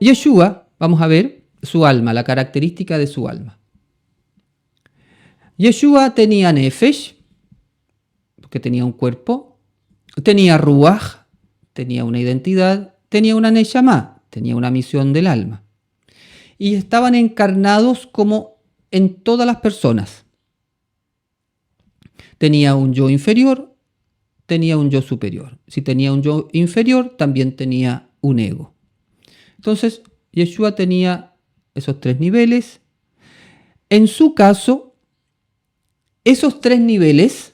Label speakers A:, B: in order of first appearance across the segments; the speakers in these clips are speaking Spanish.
A: Yeshua, vamos a ver su alma, la característica de su alma. Yeshua tenía Nefesh, porque tenía un cuerpo, tenía Ruach, tenía una identidad, tenía una Neshama, tenía una misión del alma. Y estaban encarnados como en todas las personas. Tenía un yo inferior, tenía un yo superior. Si tenía un yo inferior, también tenía un ego. Entonces, Yeshua tenía esos tres niveles. En su caso, esos tres niveles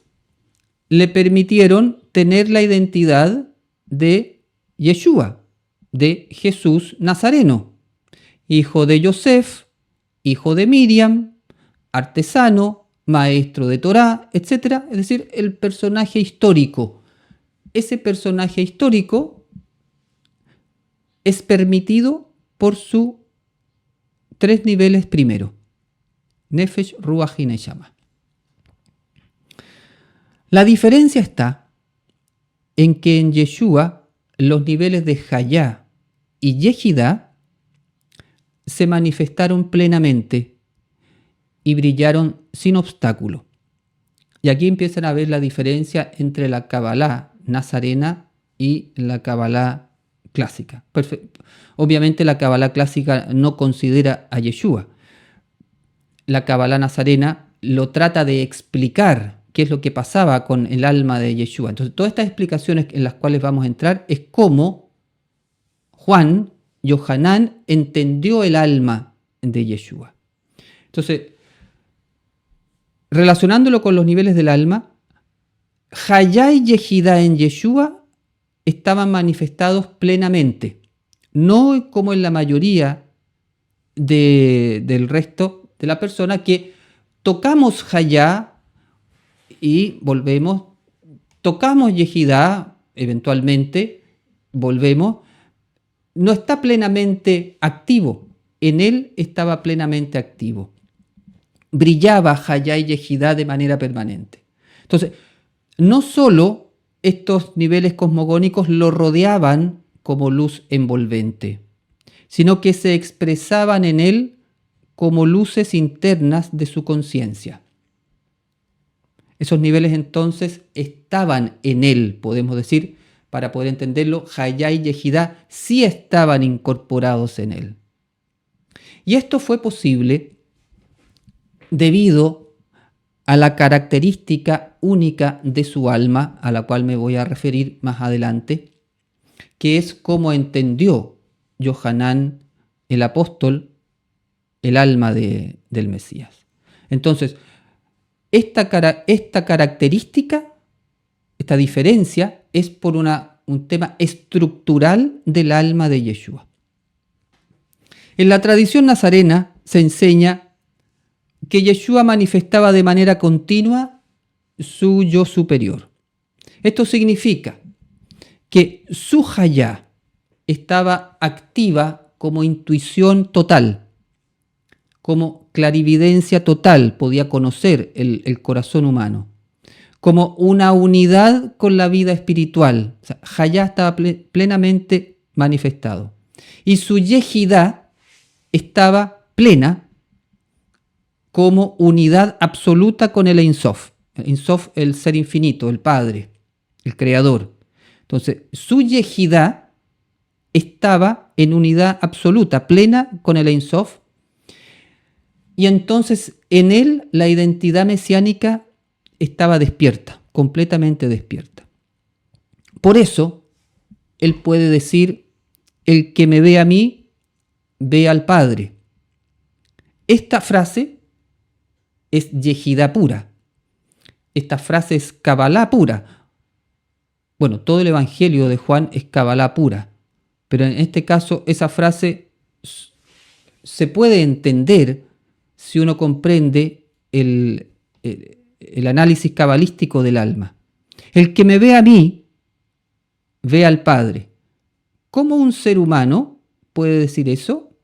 A: le permitieron tener la identidad de Yeshua, de Jesús Nazareno, hijo de Yosef, hijo de Miriam, artesano, maestro de Torá, etc. Es decir, el personaje histórico. Ese personaje histórico es permitido por sus tres niveles primero: Nefesh, Ruach y Neshama. La diferencia está en que en Yeshua los niveles de Hayá y Yehidá se manifestaron plenamente y brillaron sin obstáculo. Y aquí empiezan a ver la diferencia entre la Kabbalah nazarena y la Kabbalah clásica. Obviamente la Kabbalah clásica no considera a Yeshua. La Kabbalah nazarena lo trata de explicar qué es lo que pasaba con el alma de Yeshua. Entonces, todas estas explicaciones en las cuales vamos a entrar es cómo Yohanan entendió el alma de Yeshua. Entonces, relacionándolo con los niveles del alma, Hayá y Yehidá en Yeshua estaban manifestados plenamente, no como en la mayoría del resto de la persona, que tocamos Hayá y volvemos, tocamos Yehidá, eventualmente volvemos, no está plenamente activo, en él estaba plenamente activo. Brillaba Hayá y Yehidá de manera permanente. Entonces, no solo estos niveles cosmogónicos lo rodeaban como luz envolvente, sino que se expresaban en él como luces internas de su conciencia. Esos niveles entonces estaban en él, podemos decir, para poder entenderlo, Hayá y Yehidá sí estaban incorporados en él. Y esto fue posible debido a la característica única de su alma, a la cual me voy a referir más adelante, que es cómo entendió Yohanan, el apóstol, el alma del Mesías. Entonces, esta característica, esta diferencia, es por un tema estructural del alma de Yeshua. En la tradición nazarena se enseña que Yeshua manifestaba de manera continua su yo superior. Esto significa que su Hayá estaba activa como intuición total, como clarividencia total, podía conocer el corazón humano, como una unidad con la vida espiritual. O sea, Hayá estaba plenamente manifestado. Y su Yehidá estaba plena como unidad absoluta con el Ein Sof. El Ein Sof, el ser infinito, el Padre, el Creador. Entonces, su Yehidá estaba en unidad absoluta, plena con el Ein Sof. Y entonces en él la identidad mesiánica estaba despierta, completamente despierta. Por eso, él puede decir: el que me ve a mí, ve al Padre. Esta frase es Yehidá pura. Esta frase es Kabbalah pura. Bueno, todo el Evangelio de Juan es Kabbalah pura, pero en este caso esa frase se puede entender si uno comprende el análisis cabalístico del alma. El que me ve a mí, ve al Padre. ¿Cómo un ser humano puede decir eso?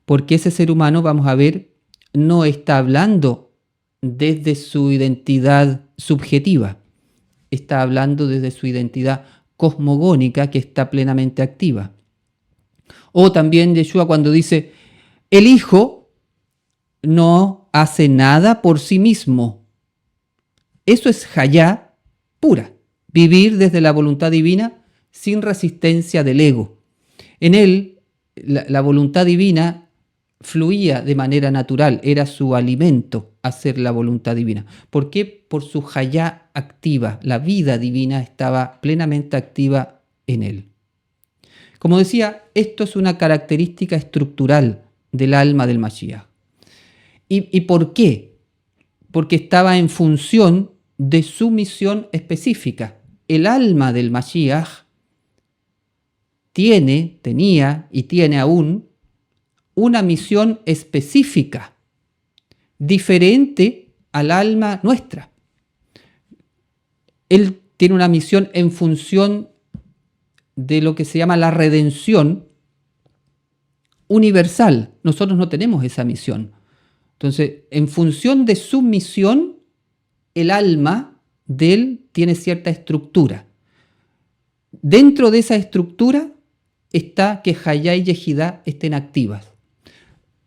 A: Porque ese ser humano, vamos a ver, no está hablando desde su identidad subjetiva, está hablando desde su identidad cosmogónica, que está plenamente activa. O también Yeshua cuando dice, el Hijo no hace nada por sí mismo. Eso es Hayá pura, vivir desde la voluntad divina sin resistencia del ego. En él, la voluntad divina fluía de manera natural, era su alimento hacer la voluntad divina. ¿Por qué? Por su Hayá activa, la vida divina estaba plenamente activa en él. Como decía, esto es una característica estructural del alma del Mashiach. ¿Y por qué? Porque estaba en función de su misión específica. El alma del Mashiach tenía y tiene aún una misión específica, diferente al alma nuestra. Él tiene una misión en función de lo que se llama la redención universal. Nosotros no tenemos esa misión. Entonces, en función de su misión, el alma de él tiene cierta estructura. Dentro de esa estructura está que Hayá y Yehidá estén activas.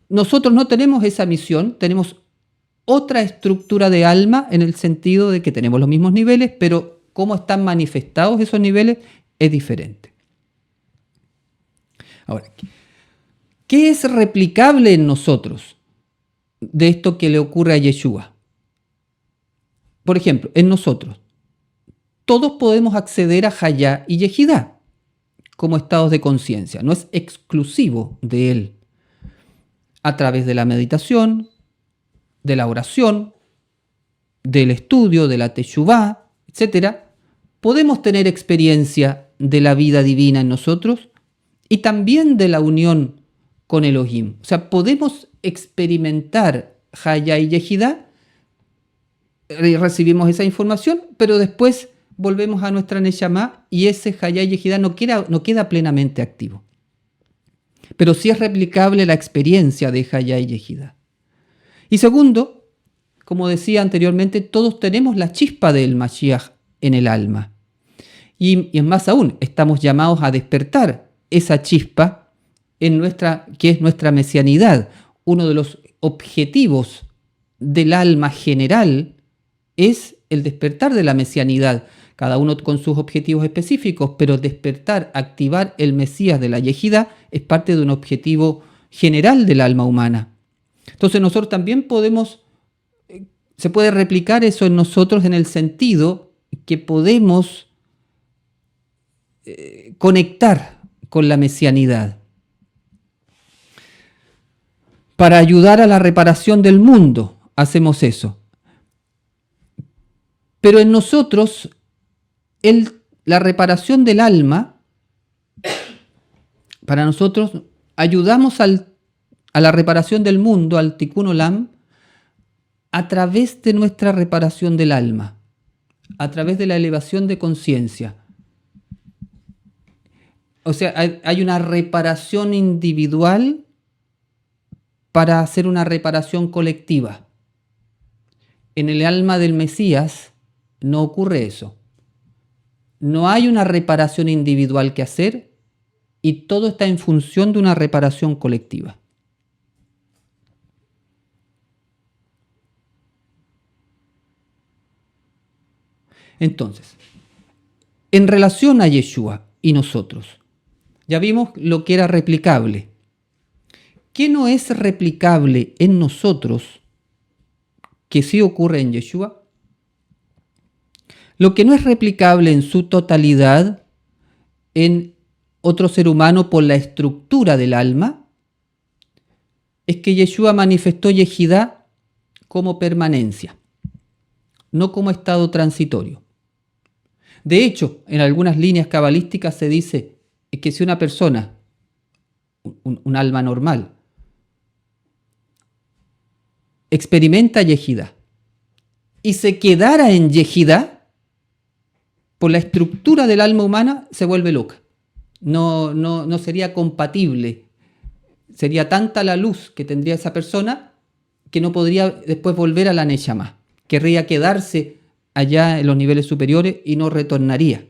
A: Nosotros no tenemos esa misión, tenemos otra estructura de alma en el sentido de que tenemos los mismos niveles, pero cómo están manifestados esos niveles es diferente. Ahora, ¿qué es replicable en nosotros de esto que le ocurre a Yeshua? Por ejemplo, en nosotros, todos podemos acceder a Hayá y Yehidá como estados de conciencia, no es exclusivo de él. A través de la meditación, de la oración, del estudio, de la teshuvá, etc., podemos tener experiencia de la vida divina en nosotros y también de la unión con Elohim. O sea, podemos experimentar Hayá y Yehidá, recibimos esa información, pero después volvemos a nuestra Neshama y ese Hayá y Yehidá no queda plenamente activo. Pero sí es replicable la experiencia de Hayá y Yehidá. Y segundo, como decía anteriormente, todos tenemos la chispa del Mashiach en el alma. Y es más aún, estamos llamados a despertar esa chispa que es nuestra mesianidad. Uno de los objetivos del alma general es el despertar de la mesianidad, cada uno con sus objetivos específicos, pero despertar, activar el Mesías de la Yehidá es parte de un objetivo general del alma humana. Entonces nosotros también se puede replicar eso en nosotros en el sentido que podemos conectar con la mesianidad para ayudar a la reparación del mundo. Hacemos eso. Pero en nosotros, la reparación del alma, para nosotros, ayudamos a la reparación del mundo, al Tikkun Olam, a través de nuestra reparación del alma, a través de la elevación de conciencia. O sea, hay una reparación individual para hacer una reparación colectiva. En el alma del Mesías no ocurre eso. No hay una reparación individual que hacer y todo está en función de una reparación colectiva. Entonces, en relación a Yeshua y nosotros, ya vimos lo que era replicable. ¿Qué no es replicable en nosotros que sí ocurre en Yeshua? Lo que no es replicable en su totalidad en otro ser humano por la estructura del alma es que Yeshua manifestó Yehidá como permanencia, no como estado transitorio. De hecho, en algunas líneas cabalísticas se dice que si una persona, un alma normal, experimenta Yehidá y se quedara en Yehidá, por la estructura del alma humana se vuelve loca. No sería compatible. Sería tanta la luz que tendría esa persona que no podría después volver a la Neshama. Querría quedarse allá en los niveles superiores y no retornaría.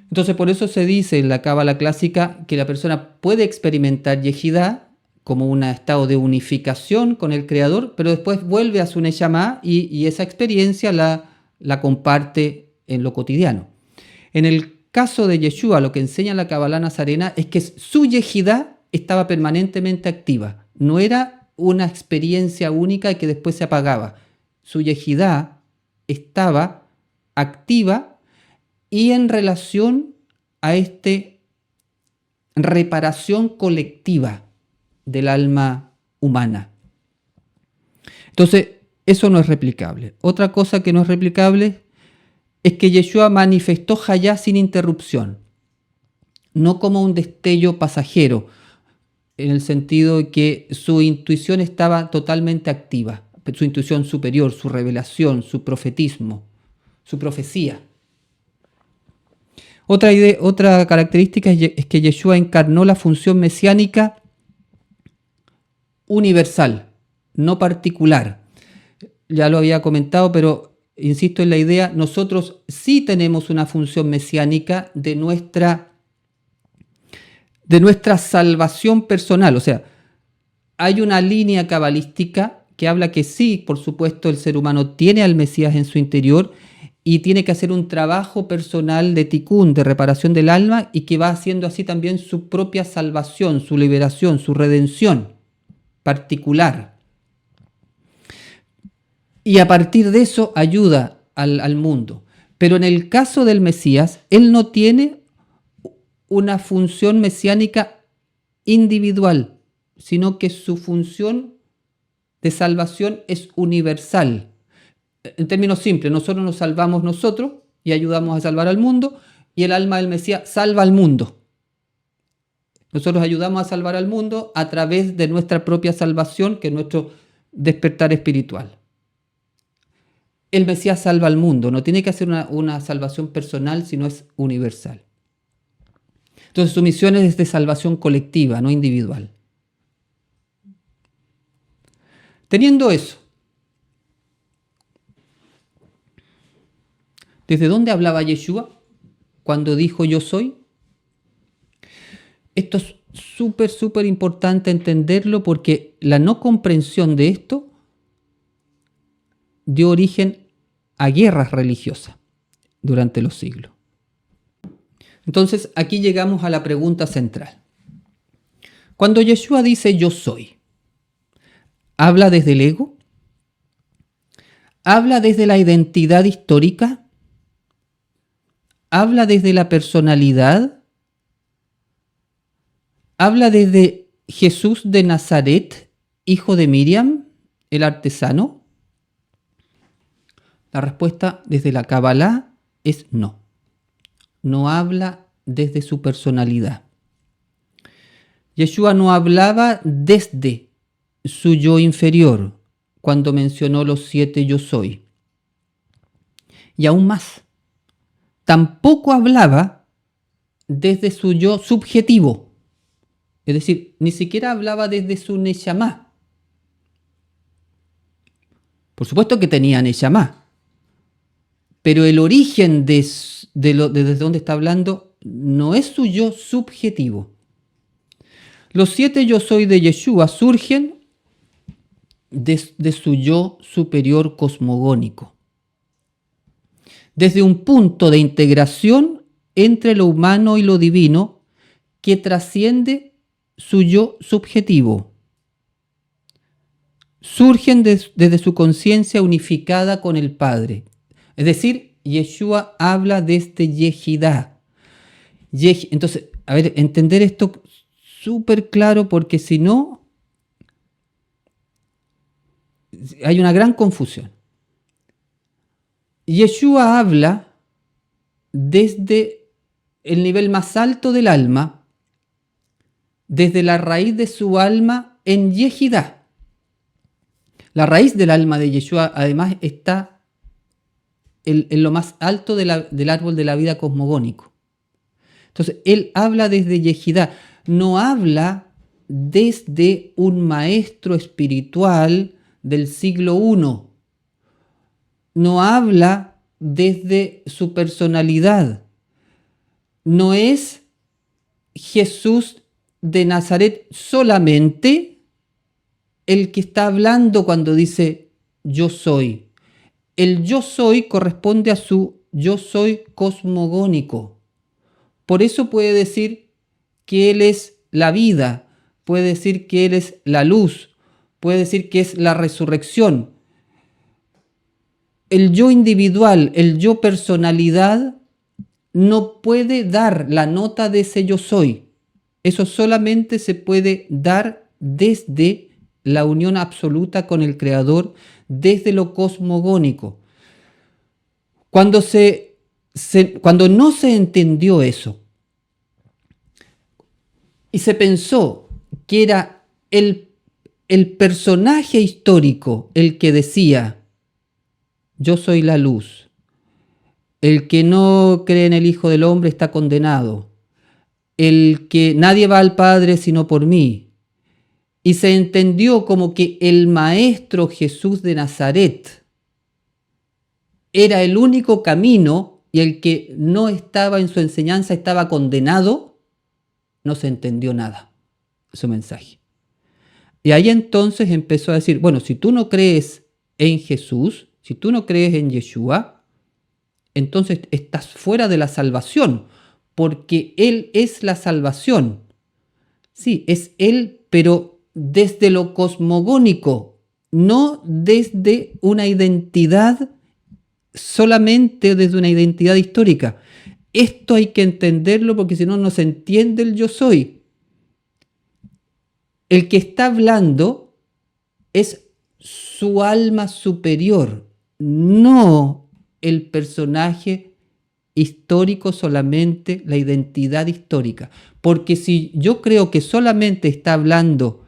A: Entonces por eso se dice en la Cábala clásica que la persona puede experimentar Yehidá como un estado de unificación con el Creador, pero después vuelve a su Neshama y esa experiencia la comparte en lo cotidiano. En el caso de Yeshua, lo que enseña la Cábala nazarena es que su Yehidá estaba permanentemente activa. No era una experiencia única y que después se apagaba. Su Yehidá estaba activa y en relación a esta reparación colectiva del alma humana. Entonces, eso no es replicable. Otra cosa que no es replicable es que Yeshua manifestó Hayá sin interrupción, no como un destello pasajero, en el sentido de que su intuición estaba totalmente activa, su intuición superior, su revelación, su profetismo, su profecía. Otra característica es que Yeshua encarnó la función mesiánica universal, no particular. Ya lo había comentado, pero insisto en la idea, nosotros sí tenemos una función mesiánica de nuestra salvación personal. O sea, hay una línea cabalística que habla que sí, por supuesto, el ser humano tiene al Mesías en su interior y tiene que hacer un trabajo personal de tikkun, de reparación del alma, y que va haciendo así también su propia salvación, su liberación, su redención particular. Y a partir de eso ayuda al mundo. Pero en el caso del Mesías, él no tiene una función mesiánica individual, sino que su función de salvación es universal. En términos simples, nosotros nos salvamos nosotros y ayudamos a salvar al mundo, y el alma del Mesías salva al mundo. Nosotros ayudamos a salvar al mundo a través de nuestra propia salvación, que es nuestro despertar espiritual. El Mesías salva al mundo, no tiene que hacer una salvación personal, sino es universal. Entonces su misión es de salvación colectiva, no individual. Teniendo eso, ¿desde dónde hablaba Yeshua cuando dijo yo soy? Esto es súper importante entenderlo, porque la no comprensión de esto dio origen a guerras religiosas durante los siglos. Entonces aquí llegamos a la pregunta central. Cuando Yeshua dice yo soy, ¿habla desde el ego? ¿Habla desde la identidad histórica? ¿Habla desde la personalidad? ¿Habla desde Jesús de Nazaret, hijo de Miriam, el artesano? La respuesta desde la Kabbalah es no. No habla desde su personalidad. Yeshua no hablaba desde su yo inferior cuando mencionó los 7 yo soy. Y aún más, tampoco hablaba desde su yo subjetivo. Es decir, ni siquiera hablaba desde su Neshama. Por supuesto que tenía Neshama, pero el origen desde donde está hablando no es su yo subjetivo. Los 7 yo soy de Yeshua surgen de su yo superior cosmogónico, desde un punto de integración entre lo humano y lo divino que trasciende su yo subjetivo. Surgen desde su conciencia unificada con el Padre. Es decir, Yeshua habla desde Yehidá. Entonces, a ver, entender esto súper claro, porque si no, hay una gran confusión. Yeshua habla desde el nivel más alto del alma, desde la raíz de su alma en Yehidá. La raíz del alma de Yeshua, además, está en lo más alto del árbol de la vida cosmogónico. Entonces, él habla desde Yehidá, no habla desde un maestro espiritual del siglo I, no habla desde su personalidad, no es Jesús de Nazaret solamente el que está hablando cuando dice yo soy. El yo soy corresponde a su yo soy cosmogónico. Por eso puede decir que Él es la vida, puede decir que Él es la luz, puede decir que es la resurrección. El yo individual, el yo personalidad, no puede dar la nota de ese yo soy. Eso solamente se puede dar desde la unión absoluta con el Creador, desde lo cosmogónico. Cuando no se entendió eso y se pensó que era el personaje histórico el que decía, yo soy la luz, el que no cree en el Hijo del Hombre está condenado, el que nadie va al Padre sino por mí, y se entendió como que el Maestro Jesús de Nazaret era el único camino y el que no estaba en su enseñanza estaba condenado, no se entendió nada su mensaje. Y ahí entonces empezó a decir, bueno, si tú no crees en Jesús, si tú no crees en Yeshua, entonces estás fuera de la salvación, porque Él es la salvación. Sí, es Él, pero desde lo cosmogónico, no desde una identidad, solamente desde una identidad histórica. Esto hay que entenderlo porque si no, no se entiende el yo soy. El que está hablando es su alma superior, no el personaje histórico solamente, la identidad histórica. Porque si yo creo que solamente está hablando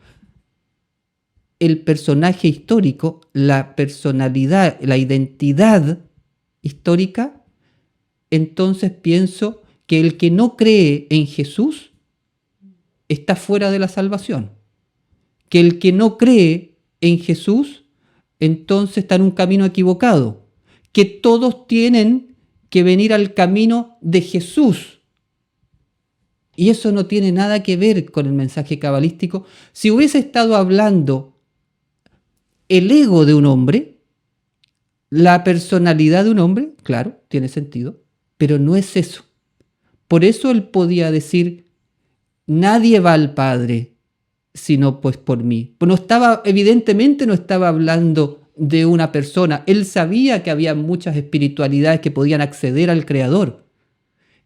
A: el personaje histórico, la personalidad, la identidad histórica, entonces pienso que el que no cree en Jesús está fuera de la salvación. Que el que no cree en Jesús, entonces está en un camino equivocado. Que todos tienen que venir al camino de Jesús. Y eso no tiene nada que ver con el mensaje cabalístico. Si hubiese estado hablando el ego de un hombre, la personalidad de un hombre, claro, tiene sentido, pero no es eso. Por eso él podía decir, nadie va al Padre sino pues por mí. No estaba, evidentemente no estaba hablando de una persona. Él sabía que había muchas espiritualidades que podían acceder al Creador.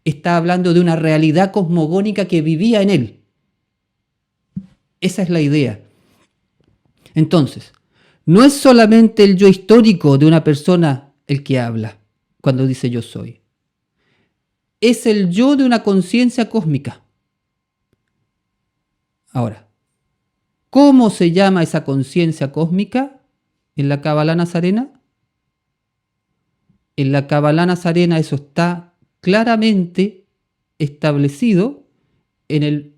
A: Está hablando de una realidad cosmogónica que vivía en él. Esa es la idea. Entonces, no es solamente el yo histórico de una persona el que habla cuando dice yo soy. Es el yo de una conciencia cósmica. Ahora, ¿cómo se llama esa conciencia cósmica en la Kabbalah nazarena? En la Kabbalah nazarena eso está claramente establecido en el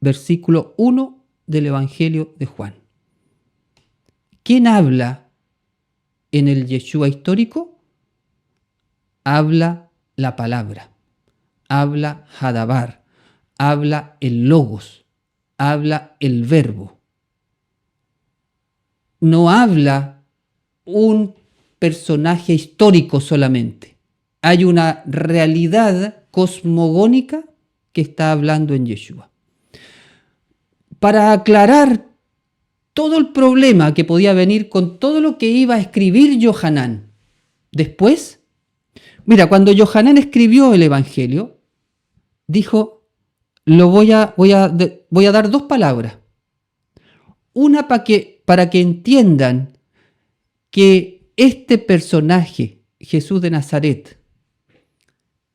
A: versículo 1 del Evangelio de Juan. ¿Quién habla en el Yeshua histórico? Habla la palabra, habla Hadabar, habla el Logos, habla el Verbo. No habla un personaje histórico solamente. Hay una realidad cosmogónica que está hablando en Yeshua. Para aclarar todo el problema que podía venir con todo lo que iba a escribir Yohanan después, mira, cuando Yohanan escribió el Evangelio, dijo, voy a dar dos palabras. Una para que entiendan que este personaje, Jesús de Nazaret,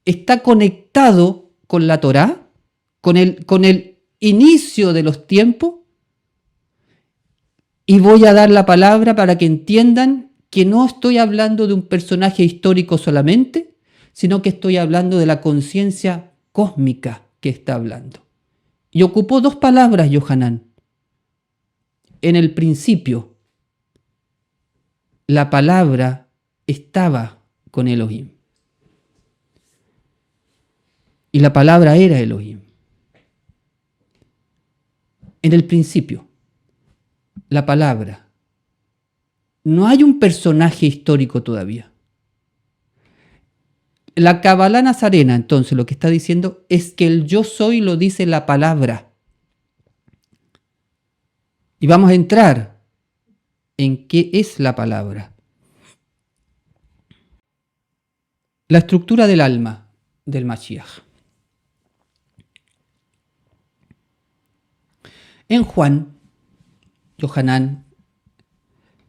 A: está conectado con la Torá, con el inicio de los tiempos, y voy a dar la palabra para que entiendan que no estoy hablando de un personaje histórico solamente, sino que estoy hablando de la conciencia cósmica que está hablando. Y ocupó dos palabras, Yohanan. En el principio, la palabra estaba con Elohim. Y la palabra era Elohim. En el principio, la palabra. No hay un personaje histórico todavía. La Kabbalah nazarena, entonces, lo que está diciendo es que el yo soy lo dice la palabra. Y vamos a entrar en qué es la palabra. La estructura del alma del Mashiach. En Juan, Yohanan,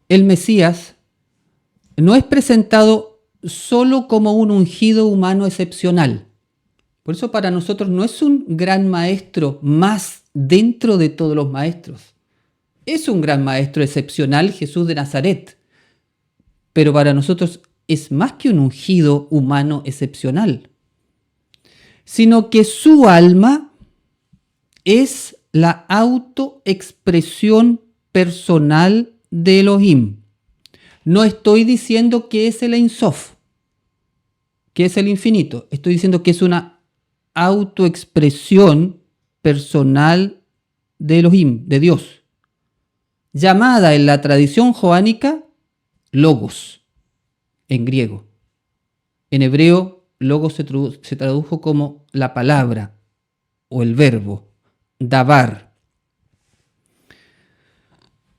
A: el Mesías no es presentado solo como un ungido humano excepcional. Por eso para nosotros no es un gran maestro más dentro de todos los maestros. Es un gran maestro excepcional, Jesús de Nazaret. Pero para nosotros es más que un ungido humano excepcional, sino que su alma es la autoexpresión personal de Elohim. No estoy diciendo que es el Ein Sof, que es el infinito. Estoy diciendo que es una autoexpresión personal de Elohim, de Dios, llamada en la tradición joánica Logos, en griego. En hebreo, Logos se tradujo como la palabra o el verbo, davar.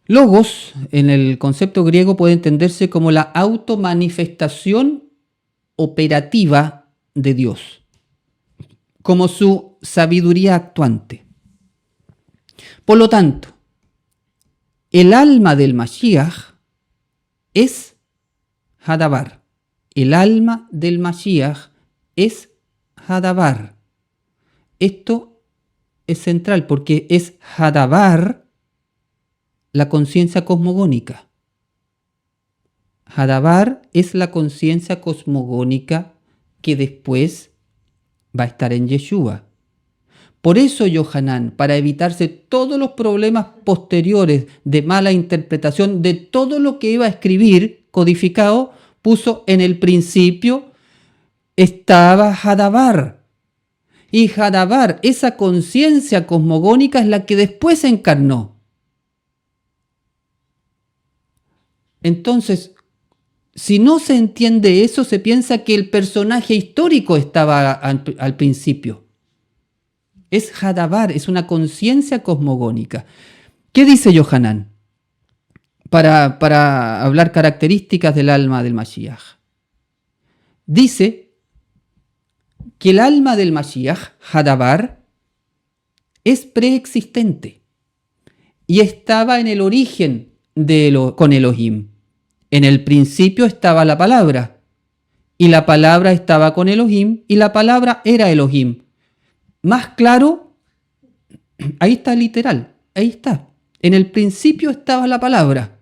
A: Logos, en el concepto griego, puede entenderse como la automanifestación operativa de Dios, como su sabiduría actuante. Por lo tanto, el alma del Mashiach es Hadabar. El alma del Mashiach es Hadabar. Esto es central porque es Hadabar la conciencia cosmogónica. Hadabar es la conciencia cosmogónica que después va a estar en Yeshua. Por eso Yohanan, para evitarse todos los problemas posteriores de mala interpretación de todo lo que iba a escribir codificado, puso en el principio estaba Hadabar. Y Hadabar, esa conciencia cosmogónica, es la que después se encarnó. Entonces, si no se entiende eso, se piensa que el personaje histórico estaba al principio. Es Hadabar, es una conciencia cosmogónica. ¿Qué dice Yohanan para hablar características del alma del Mashiach? Dice que el alma del Mashiach, Hadabar, es preexistente y estaba en el origen con Elohim. En el principio estaba la palabra, y la palabra estaba con Elohim, y la palabra era Elohim. Más claro, ahí está literal, ahí está. En el principio estaba la palabra,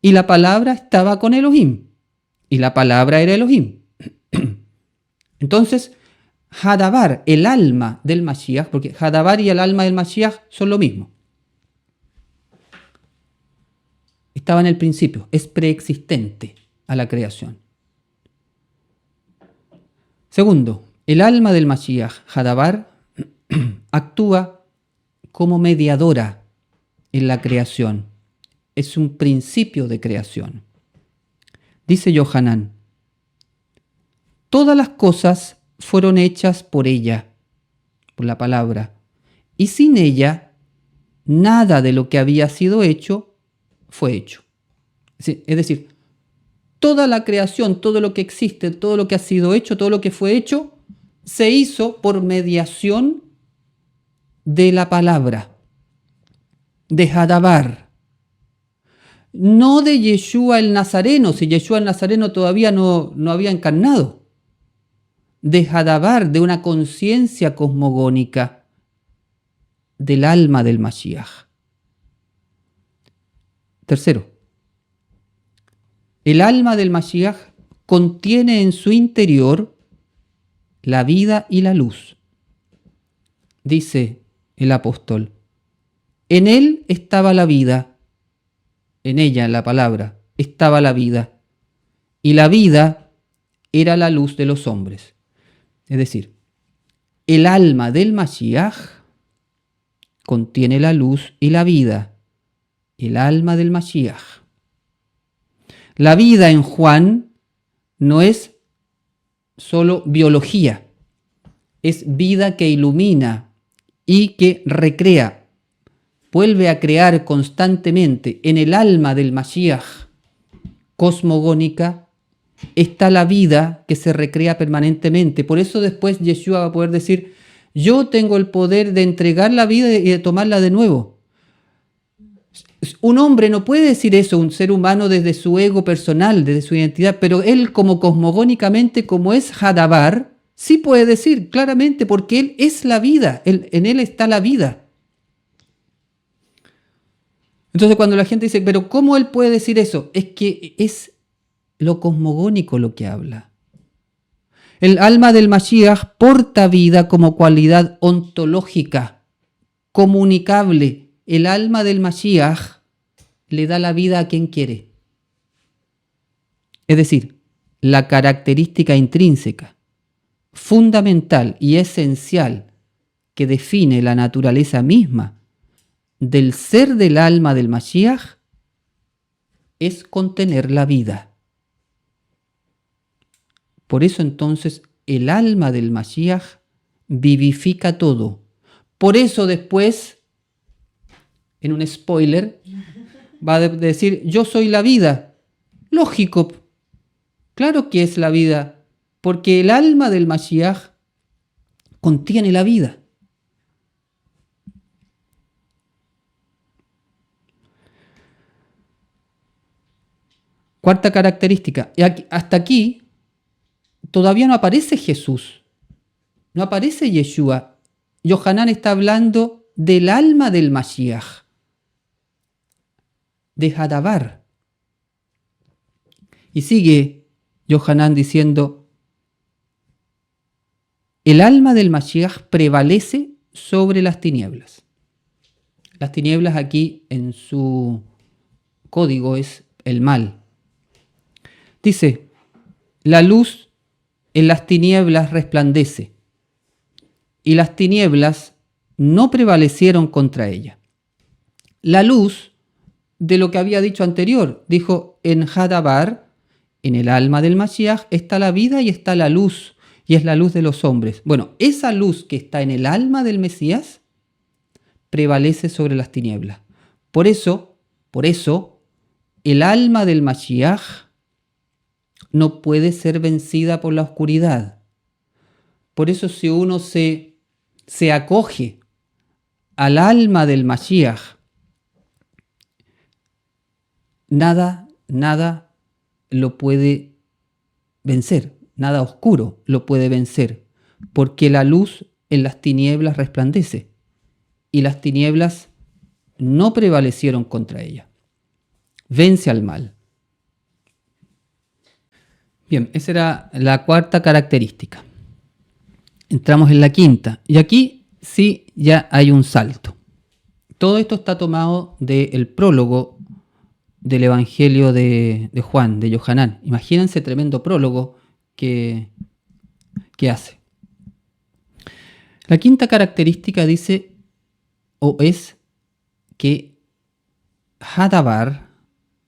A: y la palabra estaba con Elohim, y la palabra era Elohim. Entonces, Hadabar, el alma del Mashiach, porque Hadabar y el alma del Mashiach son lo mismo. Estaba en el principio, es preexistente a la creación. Segundo, el alma del Mashiach, Hadabar, actúa como mediadora en la creación. Es un principio de creación. Dice Yohanan, todas las cosas fueron hechas por ella, por la palabra, y sin ella, nada de lo que había sido hecho fue hecho. Es decir, toda la creación, todo lo que existe, todo lo que ha sido hecho, todo lo que fue hecho, se hizo por mediación de la palabra, de Hadabar. No de Yeshua el Nazareno, si Yeshua el Nazareno todavía no había encarnado. De Hadabar, de una conciencia cosmogónica del alma del Mashiach. Tercero, el alma del Mashiach contiene en su interior la vida y la luz. Dice el apóstol, en él estaba la vida, en ella, en la palabra, estaba la vida, y la vida era la luz de los hombres. Es decir, el alma del Mashiach contiene la luz y la vida. El alma del Mashiach. La vida en Juan no es solo biología, es vida que ilumina y que recrea, vuelve a crear constantemente. En el alma del Mashiach cosmogónica está la vida que se recrea permanentemente. Por eso después Yeshua va a poder decir, yo tengo el poder de entregar la vida y de tomarla de nuevo. Un hombre no puede decir eso, un ser humano desde su ego personal, desde su identidad, pero él como cosmogónicamente, como es Hadabar, sí puede decir claramente porque él es la vida, en él está la vida. Entonces cuando la gente dice, pero ¿cómo él puede decir eso? Es que es lo cosmogónico lo que habla. El alma del Mashiach porta vida como cualidad ontológica, comunicable. El alma del Mashiach le da la vida a quien quiere. Es decir, la característica intrínseca, fundamental y esencial que define la naturaleza misma del ser del alma del Mashiach es contener la vida. Por eso entonces el alma del Mashiach vivifica todo. Por eso después, en un spoiler, va a decir, yo soy la vida. Lógico, claro que es la vida, porque el alma del Mashiach contiene la vida. Cuarta característica, y hasta aquí todavía no aparece Jesús, no aparece Yeshua. Yohanan está hablando del alma del Mashiach, de Hadabar. Y sigue Yohanan diciendo, el alma del Mashiach prevalece sobre las tinieblas. Las tinieblas aquí en su código es el mal. Dice, la luz en las tinieblas resplandece, y las tinieblas no prevalecieron contra ella. La luz de lo que había dicho anterior, dijo en Hadabar, en el alma del Mashiach está la vida y está la luz, y es la luz de los hombres. Bueno, esa luz que está en el alma del Mesías prevalece sobre las tinieblas. Por eso, el alma del Mashiach no puede ser vencida por la oscuridad. Por eso si uno se acoge al alma del Mashiach, nada lo puede vencer, nada oscuro lo puede vencer, porque la luz en las tinieblas resplandece y las tinieblas no prevalecieron contra ella. Vence al mal. Bien, esa era la cuarta característica. Entramos en la quinta. Y aquí sí ya hay un salto. Todo esto está tomado del prólogo del Evangelio de Juan, de Yohanan. Imagínense tremendo prólogo que hace. La quinta característica dice, o es que Hadabar,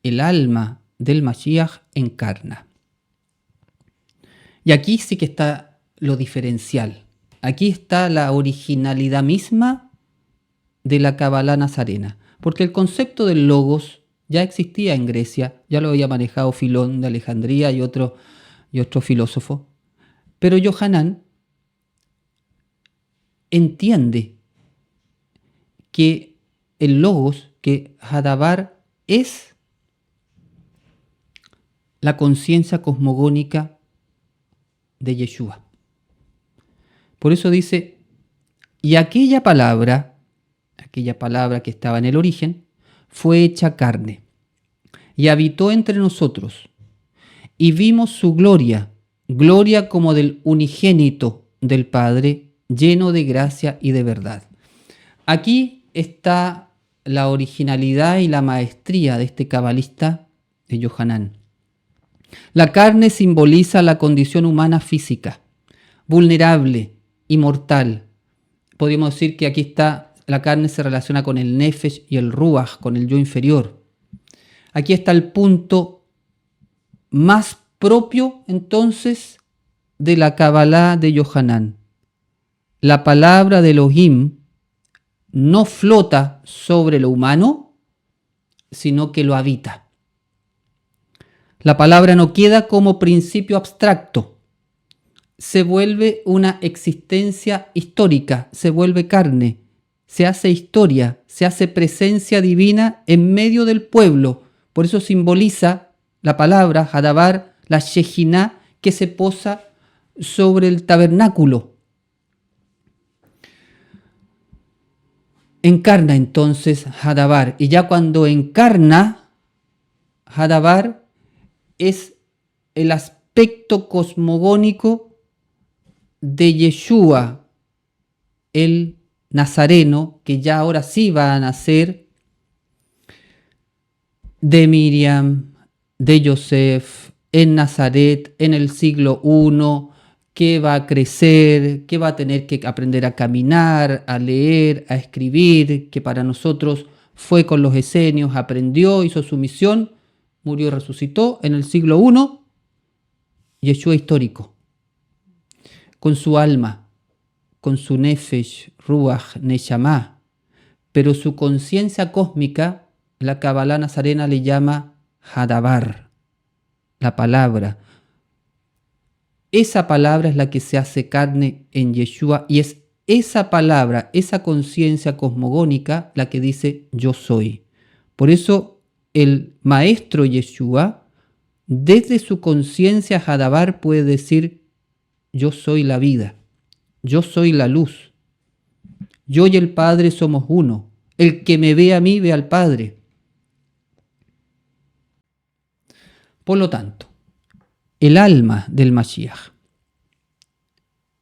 A: el alma del Mashiach, encarna. Y aquí sí que está lo diferencial. Aquí está la originalidad misma de la Kabbalah nazarena. Porque el concepto del logos ya existía en Grecia, ya lo había manejado Filón de Alejandría y otro filósofo. Pero Yohanan entiende que el logos, que Hadabar es la conciencia cosmogónica de Yeshua. Por eso dice, y aquella palabra que estaba en el origen, fue hecha carne y habitó entre nosotros y vimos su gloria como del unigénito del Padre, lleno de gracia y de verdad. Aquí está la originalidad y la maestría de este cabalista de Yohanan. La carne simboliza la condición humana física, vulnerable, inmortal. Podríamos decir que aquí está, la carne se relaciona con el nefesh y el ruach, con el yo inferior. Aquí está el punto más propio entonces de la Kabbalah de Yohanan. La palabra de Elohim no flota sobre lo humano, sino que lo habita. La palabra no queda como principio abstracto, se vuelve una existencia histórica, se vuelve carne, se hace historia, se hace presencia divina en medio del pueblo. Por eso simboliza la palabra Hadabar, la Shejiná que se posa sobre el tabernáculo. Encarna entonces Hadabar, y ya cuando encarna, Hadabar es el aspecto cosmogónico de Yeshua, el Nazareno, que ya ahora sí va a nacer de Miriam, de Yosef, en Nazaret, en el siglo I, que va a crecer, que va a tener que aprender a caminar, a leer, a escribir, que para nosotros fue con los esenios, aprendió, hizo su misión, murió y resucitó en el siglo I, Yeshua histórico, con su alma, con su nefesh, ruach, neshama, pero su conciencia cósmica, la Kabbalah nazarena le llama Hadabar, la palabra. Esa palabra es la que se hace carne en Yeshua y es esa palabra, esa conciencia cosmogónica la que dice yo soy. Por eso el maestro Yeshua, desde su conciencia Hadabar, puede decir yo soy la vida, yo soy la luz, yo y el Padre somos uno, el que me ve a mí ve al Padre. Por lo tanto, el alma del Mashiach,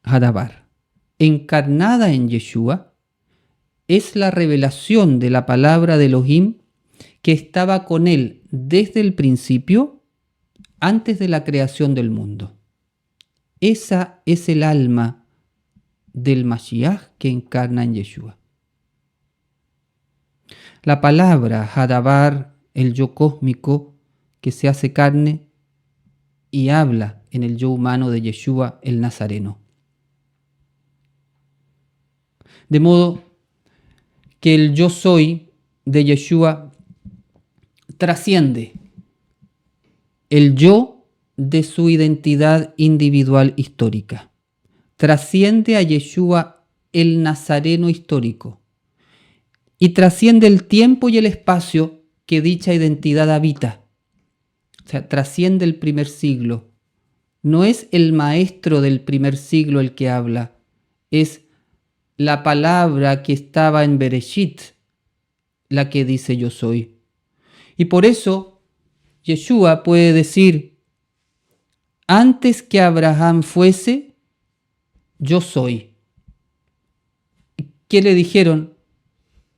A: Hadabar, encarnada en Yeshua, es la revelación de la palabra de Elohim que estaba con él desde el principio, antes de la creación del mundo. Esa es el alma del Mashiach que encarna en Yeshua. La palabra Hadabar, el yo cósmico que se hace carne y habla en el yo humano de Yeshua, el Nazareno. De modo que el yo soy de Yeshua trasciende el yo de su identidad individual histórica. Trasciende a Yeshua el Nazareno histórico y trasciende el tiempo y el espacio que dicha identidad habita. O sea, trasciende el primer siglo. No es el maestro del primer siglo el que habla, es la palabra que estaba en Bereshit, la que dice yo soy. Y por eso Yeshua puede decir, antes que Abraham fuese, yo soy. ¿Qué le dijeron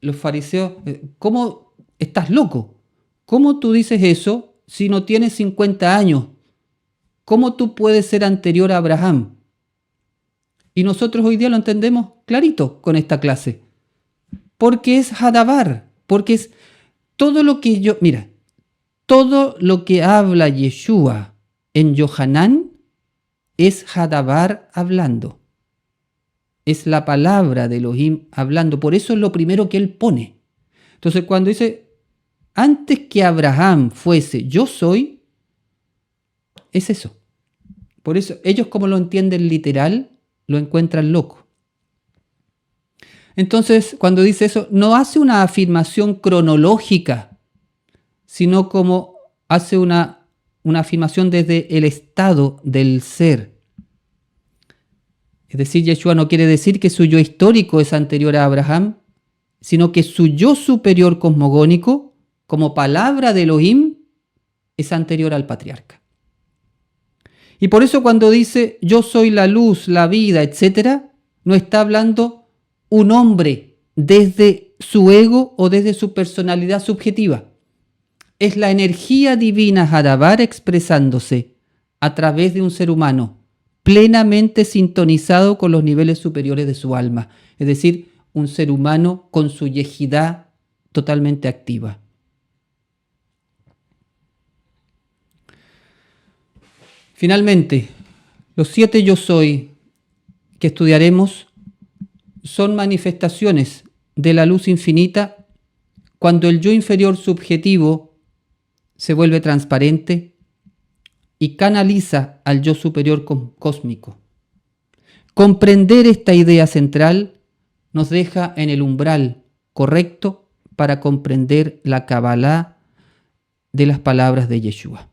A: los fariseos? ¿Cómo estás loco? ¿Cómo tú dices eso si no tienes 50 años? ¿Cómo tú puedes ser anterior a Abraham? Y nosotros hoy día lo entendemos clarito con esta clase. Porque es Hadabar, porque es todo lo que todo lo que habla Yeshua en Yohanan es Hadabar hablando. Es la palabra de Elohim hablando. Por eso es lo primero que él pone. Entonces cuando dice, antes que Abraham fuese, yo soy, es eso. Por eso ellos, como lo entienden literal, lo encuentran loco. Entonces, cuando dice eso, no hace una afirmación cronológica, sino como hace una afirmación desde el estado del ser. Es decir, Yeshua no quiere decir que su yo histórico es anterior a Abraham, sino que su yo superior cosmogónico, como palabra de Elohim, es anterior al patriarca. Y por eso cuando dice yo soy la luz, la vida, etc., no está hablando un hombre desde su ego o desde su personalidad subjetiva. Es la energía divina Hadabar expresándose a través de un ser humano, plenamente sintonizado con los niveles superiores de su alma, es decir, un ser humano con su yejidá totalmente activa. Finalmente, los 7 yo soy que estudiaremos son manifestaciones de la luz infinita cuando el yo inferior subjetivo se vuelve transparente y canaliza al yo superior cósmico. Comprender esta idea central nos deja en el umbral correcto para comprender la Kabbalah de las palabras de Yeshua.